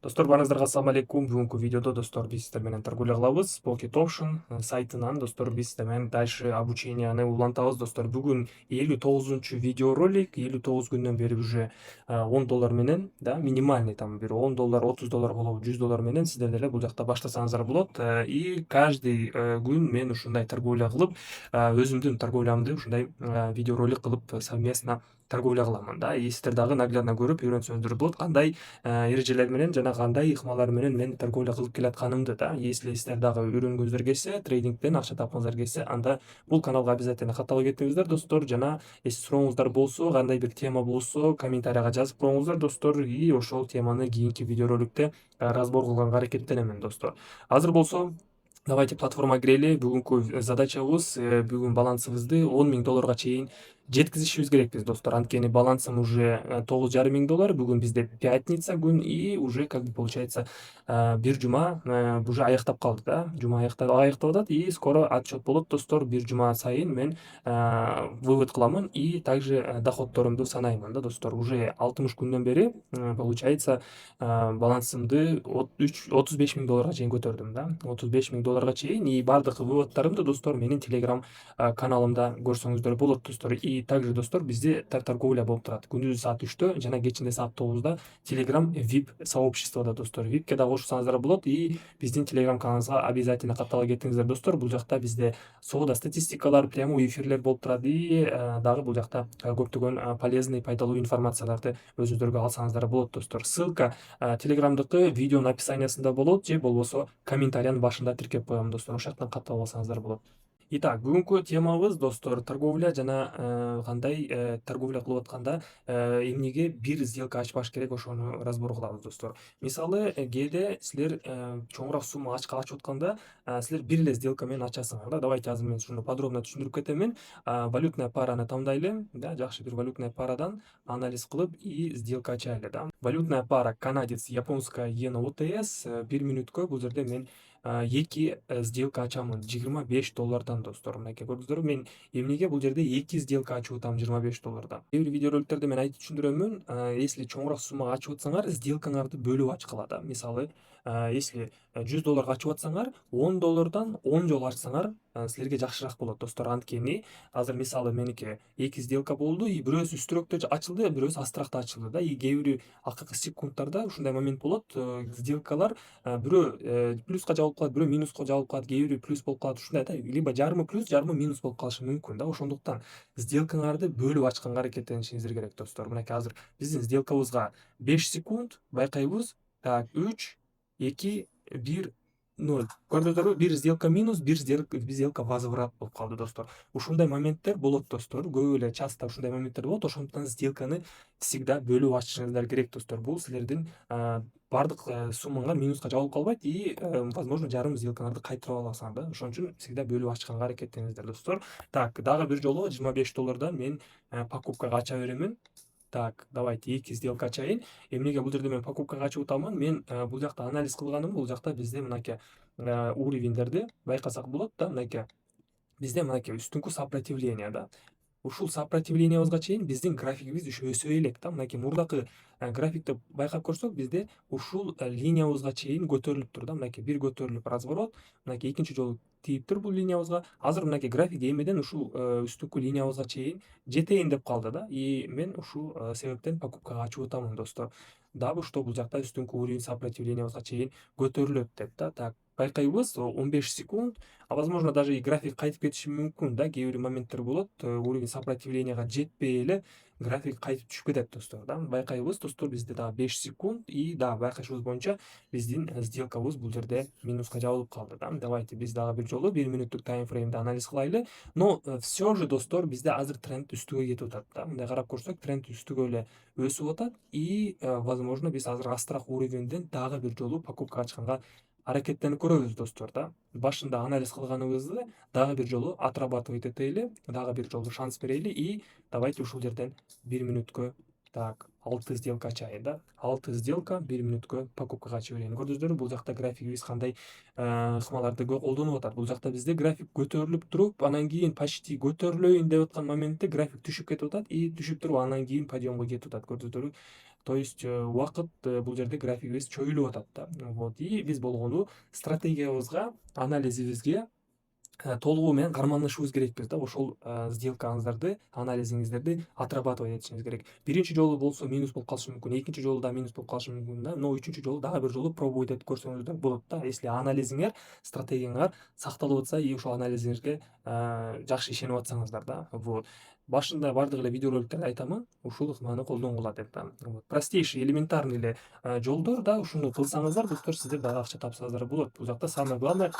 Достор, барыңыздарга ассалам алейкум. Бүгүнкү видеодо достор биз сиздер менен торговля кылабыз. Pocket Option сайтынан достор биз сиздер менен дальше обученияны улантабыз. Достор, бүгүн 59-чу видеоролик. 59 күндөн бери уже $10 менен, да, минимальный там бир $10, $30 болобу, $100 менен сиздер деле бул жакта баштасаңыздар болот. И каждый күн мен ушундай торговля кылып, өзүмдүн торговлямды ушундай видеоролик кылып совместно торговля кыламын, да. И сиздер дагы наглядно көрүп үйрөнсөңүздөр болот, кандай эрежелер менен жана кандай ыкмалар менен мен торговля кылып келатканымды, да. Если сиздер дагы үйрөнгүңүздөр келсе, трейдингден акча тапкыңыздар келсе, анда бул каналга обязательно катталып кетиңиздер, достор. Жана эч сурооңуздар болсо, кандай бир тема болсо, комментарийга жазып коюңуздар, достор. И ошол теманы кийинки видеороликте разбор кылганга аракеттенемин, достор. Азыр болсо давайте платформага кирели. Бүгүнкү задачабыз бүгүн балансыбызды $10.000 чейин жеткизишибиз керекпиз, достор. Анткени балансым уже $9,500. Бүгүн бизде пятница күн, и уже как бы получается бир жума уже аяктап калды, да. Жума аяктап атат, и скоро отчет болот, достор. Бир жума сайын мен вывод кыламын и также доходторумду санаймын, да, достор. Уже 60 күндөн бери получается балансымды $35.000 чейин көтөрдүм, да. $35.000 чейин, и бардык выводтарымды, достор, менин телеграм каналымда көрсөңүздөр болот, достор. И также, достор, бизде торговля болуп турат күндүзү саат 3-тө жана кечинде саат 9-да телеграм VIP сообществода, достор. VIPке да кошулсаңыздар болот, и биздин телеграм каналыбызга обязательно каттала кетиңиздер, достор. Бул жакта бизде соода статистикалар, прямой эфирлер болуп турат, и дагы бул жакта көптөгөн полезный, пайдалуу информацияларды өзүңүздөргө алсаңыздар болот, достор. Ссылка телеграмдыкы видеонун описаниясында болот, же болбосо комментариянын башында тиркеп коем, достор. Ошол жактан каттап алсаңыздар болот. Итак, бүгүнкү темабыз, достор, торговля жана кандай торговля кылып атканда эмнеге бир сделка ачпаш керек, ошону разбор кылабыз, достор. Мисалы, кээде силер чоңураак сумма ачкалы ачып атканда силер бир эле сделка менен ачасыңар, да. Давайте азыр мен ушуну подробно түшүндүрүп кетем. Валютная параны тандайлы, да, жакшы бир валютная парадан анализ кылып и сделка ачайлы, да. Валютная пара канадец, японская иена ОТС. Бир мүнөткө бул жерде мен эки сделка ачамын $25, достор. Мынакей көрдүңүздөрбү, мен эмнеге бул жерде эки сделка ачып атам $25? Кээ бир видеороликтерде мен айтып түшүндүрөмүн. Если чоңураак суммага ачып атсаңар, сделкаңарды бөлүп ачкыла, да. Мисалы, если $100 ачып атсаңар, $10 10 жолу ачсаңар силерге жакшыраак болот, достор. Анткени азыр мисалы меники эки сделка болду, и бирөөсү үстүрөөктө ачылды, бирөөсү астыракта ачылды, да. И кээ бир акыркы секундтарда ушундай момент болот, сделкалар бирөө плюска жабылып калат, бирөө минуска жабылып калат, кээ бири плюс болуп калат, ушундай, да. Либо жарымы плюс, жарымы минус болуп калышы мүмкүн, да. Ошондуктан сделкаңарды бөлүп ачканга аракеттенишиңиздер керек, достор. Мынакей азыр биздин сделкабызга 5 секунд, байкайбыз. Так, 3, 2, 1, 0. Көрдүңүздөрбү? Бир сделка минус, бир сделка возврат болуп калды, достор. Ушундай моменттер болот, достор. Көп эле часто ушундай моменттер болот. Ошондуктан сделканы всегда бөлүп ачышыңыздар керек, достор. Бул силердин бардык суммаңар минуска жабылып калбайт, и возможно жарым сделкаңарды кайтарып аласыңар, да. Ошон үчүн всегда бөлүп ачканга аракеттениңиздер, достор. Так, дагы бир жолу $25 мен покупкага ача беремин. Так, давайте эки сделка ачайын. Эмнеге бул жерде мен покупкага ачып атамын? Мен бул жакта анализ кылганым, бул жакта бизде мынакей уровеньдерди байкасак болот, да. Мынакей бизде мынакей үстүңкү сопротивление, да. Ушул сопротивлениябызга чейин биздин графигибиз өсө элек, да. Мынакей мурдакы графикти байкап көрсөк, бизде ушул линиябызга чейин көтөрүлүптүр, да. Мынакей бир көтөрүлүп разворот, мынакей экинчи жолу тийиптир бул линиябызга. Азыр мынакей график эмеден ушул үстүңкү линиябызга чейин жетейин деп калды, да. И мен ушул себептен покупкага ачып атамын, достор. Дабы что бул жакта үстүңкү уровень сопротивлениябызга чейин көтөрүлөт деп, да. Так, байкайбыз 15 секунд, а возможно даже и график кайтып кетиши мүмкүн, да. Кээ бир моменттер болот, уровень сопротивленияга жетпей эле график кайтып түшүп кетет, достор, да. Байкайбыз, достор, бизде дагы 5 секунд, и дагы байкашыбыз боюнча биздин сделкабыз бул жерде минуска жабылып калды, да. Давайте биз дагы бир жолу 1 мүнөттүк таймфреймди анализ кылайлы. Но все же, достор, бизде азыр тренд үстүгө кетип атат, да. Мындай карап көрсөк, тренд үстүгө эле өсүп атат, и возможно биз азыр астыраак уровеньден дагы бир жолу покупка ачканга аракеттенип көрөбүз, достор, да. Башында анализ кылганыбызды дагы бир жолу отрабатывать этели, дагы бир жолу шанс берели, и давайте ушул жерден 1 мүнөткө, так, 6 сделка ачайын, да. 6 сделка 1 мүнөткө покупкага ачып берейин. Көрдүңүздөрбү, бул жакта графигибиз кандай ыкмаларды колдонуп атат. Бул жакта бизде график көтөрүлүп туруп, анан кийин почти көтөрүлөйүн деп аткан моментте график түшүп кетип атат, и түшүп туруп анан кийин подъемго кетип атат. Көрдүңүздөрбү? То есть убакыт бул жерде графигибиз чөйүлүп атат да. Вот. И биз болгону стратегиябызга, анализибизге толугу менен карманышыбыз керекпиз да. Ошол сделкаңыздарды, анализиңиздерди отрабатывать этишиңиз керек. Биринчи жолу болсо минус болуп калышы мүмкүн, экинчи жолу да минус болуп калышы мүмкүн да. Но үчүнчү жолу дагы бир жолу пробовать этип көрсөңүздөр болот да. Если анализиңер, стратегияңар сакталып атса и ошол анализиңерге жакшы ишенип атсаңыздар да. Вот. Башында бардык эле видеороликтерде айтамын, ушул ыкманы колдонгула деп да. Вот. Простейший, элементарный эле жолдор да, ушуну кылсаңыздар, достор, сиздер дагы акча тапсаңыздар болот. Бул жакта самое главное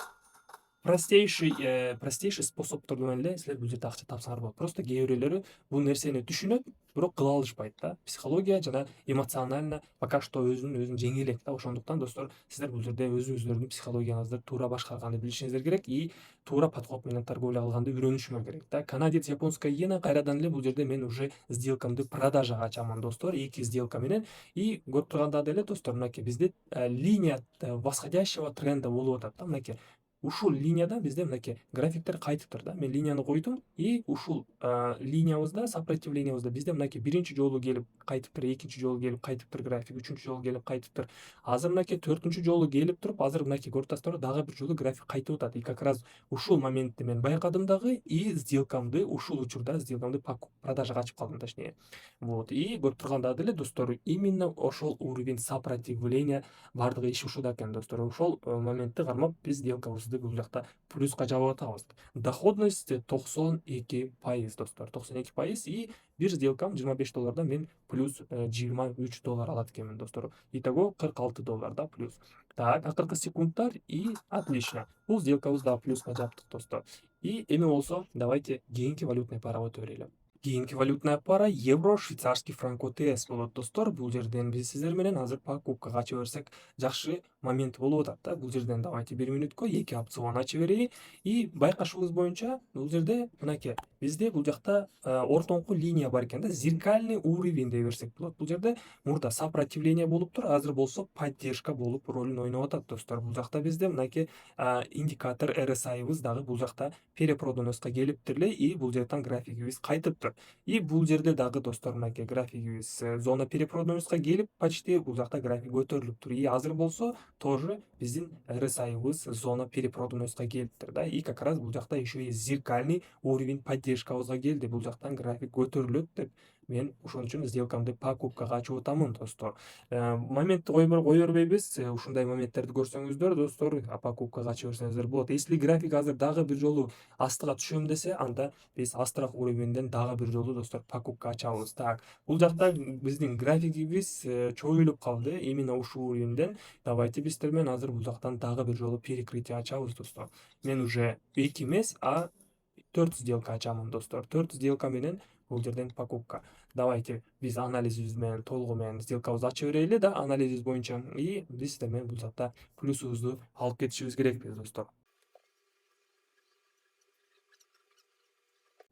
простейший способдор менен эле силер бул жерде акча тапсаңар болот. Просто кээ бирөөлөрү бул нерсени түшүнөт, бирок кыла алышпайт да. Психология жана эмоционально пока что өзүн жеңе элек да. Ошондуктан достор, сиздер бул жерде өзүңүздөрдүн психологияңызды туура башкарганды билишиңиздер керек и туура подход менен торговля кылганды үйрөнүшүңөр керек да. Канадец, японская иена, кайрадан эле бул жерде мен уже сделкамды продажага ачамын, достор, 2 сделка менен. И көрүп турганда деле, достор, мынакей бизде линия восходящего тренда болуп атат да. Мынакей ушул линияда бизде мынакей графиктер кайтып тур да. Мен линияны койдум и ушул линиябызда, сопротивлениябызда бизде мынакей биринчи жолу келип кайтып тур, экинчи жолу келип кайтып тур график, үчүнчү жолу келип кайтып тур. Азыр мынакей төртүнчү жолу келип туруп, азыр мынакей көрүп атасыздарбы, дагы бир жолу график кайтып атат. И как раз ушул моментти мен байкадым дагы, и сделкамды ушул учурда продажага ачып калдым, точнее. Вот. И көрүп турганда деле, достор, именно ошол уровень сопротивления бардыгы иш ушуда экен, достор. Ошол моментти кармап биз сделкабызды бул жакта плюска жабып атабыз. Доходность 92%, достор, 92%. И бир сделкам $25 мен плюс $23 алат экенмин, достор. Итого $46 да, плюс. Так, акыркы секундтар и отлично. Бул сделкабызды да плюска жаптык, достор. И эми болсо давайте кийинки валютный парага өтө берели. Кийинки валютная пара евро швейцарский франк ОТС болот, достор. Бул жерден биз сиздер менен азыр покупкага ача берсек жакшы момент болуп атат да. Бул жерден давайте 1 мүнөткө 2 опцион ача берейин. И байкашыбыз боюнча бул жерде мынакей бизде бул жакта ортоңку линия бар экен да, зеркальный уровень дей берсек болот. Бул жерде мурда сопротивление болуп тур, азыр болсо поддержка болуп ролун ойноп атат, достор. Бул жакта бизде мынакей индикатор RSI'быз дагы бул жакта перепродоноска келиптир эле, и бул жактан графигибиз кайтыптыр. И бул жерде дагы, достор, мынакей графигибиз зона перепродоноска келип, почти бул жакта график көтөрүлүптүр. И азыр болсо тоже биздин RSI'быз зона перепродоноска келиптир да. И как раз бул жакта еще и зеркальный уровень поддержкабызга келди. Бул жактан график көтөрүлөт деп мен ошон үчүн сделкамды покупкага ачып атамын, достор. Моментти кое бербейбиз. Ушундай моменттерди көрсөңүздөр, достор, покупкага ача берсеңиздер болот. Если график азыр дагы бир жолу астыга түшөм десе, анда биз астыраак уровеньден дагы бир жолу, достор, покупка ачабыз. Так, бул жакта биздин графигибиз чоюлуп калды именно ушул уровеньден. Давайте биздер менен азыр бул жактан дагы бир жолу перекрытие ачабыз, достор. Мен уже 2 эмес, а 4 сделка ачамын, достор. 4 сделка менен бул жерден покупка. Давайте биз анализибиз менен толугу менен сделкабызды ача берели да, анализибиз боюнча. И биз сиздер менен бул жакта плюсубузду алып кетишибиз керекпиз, достор.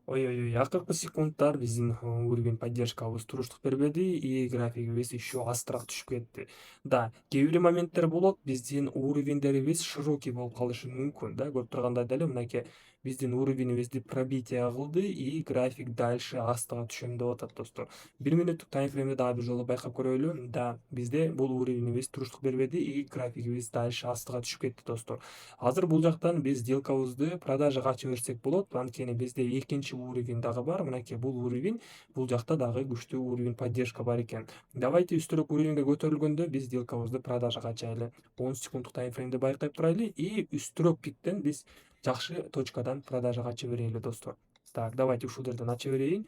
Ой-ой-ой, акыркы секундтар биздин уровень поддержкабыз туруштук бербеди и графигибиз еще астыраак түшүп кетти. Да, кээ бир моменттер болот, биздин уровеньдерибиз широкий болуп калышы мүмкүн да. Көрүп тургандай деле мынакей биздин уровенибизди пробитие кылды и график дальше астыга түшөм деп атат, достор. 1 мүнөттүк таймфреймди дагы бир жолу байкап көрөлү. Да, бизде бул уровенибиз туруштук бербеди и графигибиз дальше астыга түшүп кетти, достор. Азыр бул жактан биз сделкабызды продажага ача берсек болот. Анткени бизде экинчи уровень дагы бар. Мынакей бул уровень, бул жакта дагы күчтүү уровень поддержка бар экен. Давайте үстүрөөк уровеньге көтөрүлгөндө биз сделкабызды продажага ачайлы. 10 секунддук таймфреймди байкап турайлы и үстүрөөк пиктен биз жакшы точкадан продажага ача берели, достор. Так, давайте ушул жерден ача берейин.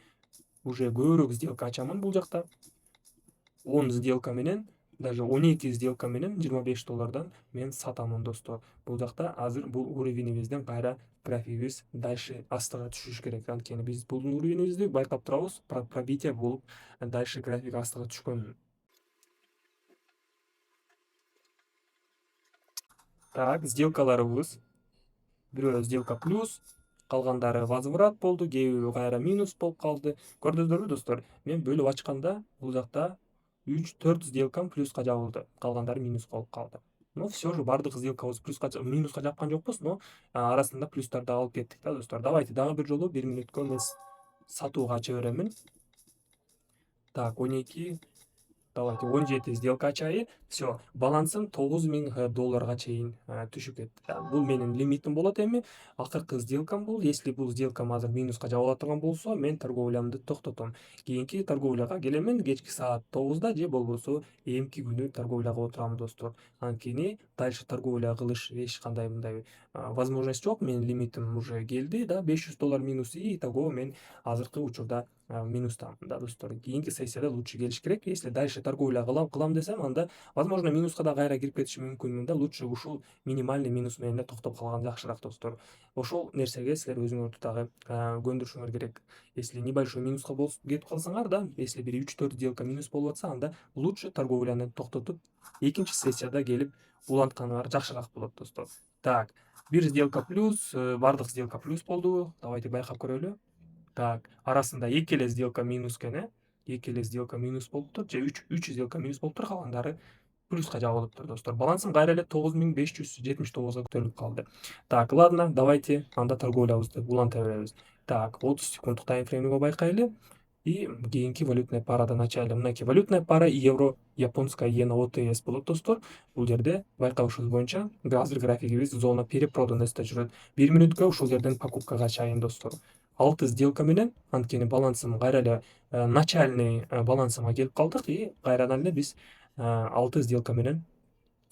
Уже көбүрөөк сделка ачамын бул жакта. 10 сделка менен, даже 12 сделка менен $25 мен сатамын, достор. Бул жакта азыр бул уровенибизден кайра графигибиз дальше астыга түшүш керек. Анткени биз бул уровенибизди байкап турабыз, пробитие болуп, дальше график астыга түшкөн. Так, сделкаларыбыз. Бирөө сделка плюс, калгандары возврат болду, кээ бирөө кайра минус болуп калды. Көрдүңүздөрбү, достор? Мен бөлүп ачканда бул жакта 3-4 сделкам плюска жабылды, калгандары минус болуп калды. Но все же бардык сделкабыз минуска жапкан жокпуз, но арасында плюстарды алып кеттик да, достор. Давайте дагы бир жолу 1 мүнөткө мен сатууга ача беремин. Так, 12. Давайте 17 сделка ачайын. Все, балансым $9000 чейин түшүп кетти. Бул менин лимитим болот эми. Акыркы сделкам бул. Если бул сделкам азыр минуска жабыла турган болсо, мен торговлямды токтотом. Кийинки торговляга келемен кечки саат 9-да же болбосо эмки күнү торговля кылып отурам достор. Анткени дальше торговля кылыш эч кандай мындай возможность жок. Менин лимитим уже келди да, $500 минус, и итого мен азыркы учурда минустамын да достор. Кийинки сессияда лучше келиш керек. Если дальше торговля кылам десем, анда возможно минуска да кайра кирип кетишим мүмкүнмүн да. Лучше ушул минимальный минус менен эле токтоп калган жакшыраак достор. Ошол нерсеге силер өзүңөрдү дагы көндүрүшүңөр керек. Если небольшой минуска кетип калсаңар да, если бир 3-4 сделка минус болуп атса, анда лучше торговляны токтотуп, экинчи сессияда келип улантканыңар жакшыраак болот достор. Так, бир сделка плюс, бардык сделка плюс болду. Давайте байкап көрөлү. Так, арасында эки эле сделка минус экен, эки эле сделка минус болуптур, же 3 сделка минус болуптур, калгандары плюска жабылыптыр достор. Балансым кайра эле 9579 көтөрүлүп калды. Так, ладно, давайте анда торговлябызды уланта беребиз. Так, 30 секунддук таймфреймиге байкайлы. И кийинки валютная парадан ачайлы. Мынакей валютная пара евро, японская иена ОТС болот достор. Бул жерде байкалышыбыз боюнча азыр графигибиз зона перепроданностьта жүрөт. 1 мүнөткө ушул жерден покупкага ачайын достор. 6 сделка менен, анткени балансым кайра эле начальный балансыма келип калдык, и кайрадан эле биз 6 сделка менен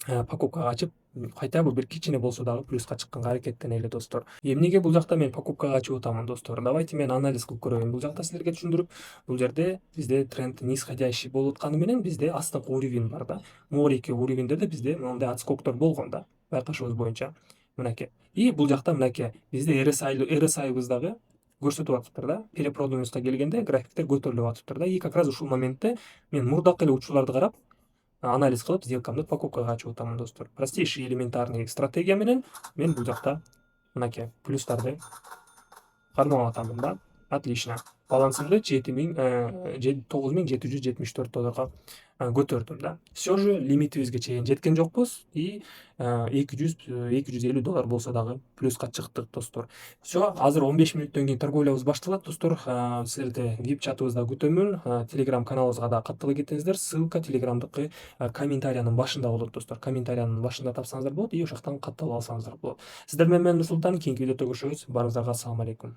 покупкага ачып, хотя бы бир кичине болсо дагы плюска чыкканга аракеттенели достор. Эмнеге бул жакта мен покупкага ачып атамын достор? Давайте мен анализ кылып көрөйүн бул жакта силерге түшүндүрүп. Бул жерде бизде тренд нисходящий болуп атканы менен бизде астыңкы уровень бар да. Моорики уровеньдерде бизде мындай отскоктор болгон да, байкашыбыз боюнча. Мынакей. И бул жакта мынакей бизде RSI'быз дагы көрсөтүп атыптыр да. Перепроданностька келгенде графиктер көтөрүлүп атыптыр да. И как раз ушул моментте мен мурдакы эле учурларды карап, анализ кылып, сделкамды покупкага ачып атамын достор. Простейший элементарный стратегия менен мен бул жакта мынакей плюстарды кармап атамын да. Отлично. Балансымды 9774 көтөрдүм да. Все же лимитибизге чейин жеткен жокпуз, и $200-250 болсо дагы плюска чыктык достор. Все, азыр 15 мүнөттөн кийин торговлябыз башталат достор. Силерди VIP чатыбызда күтөмүн. Telegram каналыбызга да каттала кетиңиздер. Ссылка Telegramдыкы комментариянын башында болот достор. Комментариянын башында тапсаңыздар болот, и ошол жактан катталып алсаңыздар болот. Сиздер менен мен Нурсултан, кийинки видеодо көрүшөбүз. Баарыңыздарга ассаламу алейкум.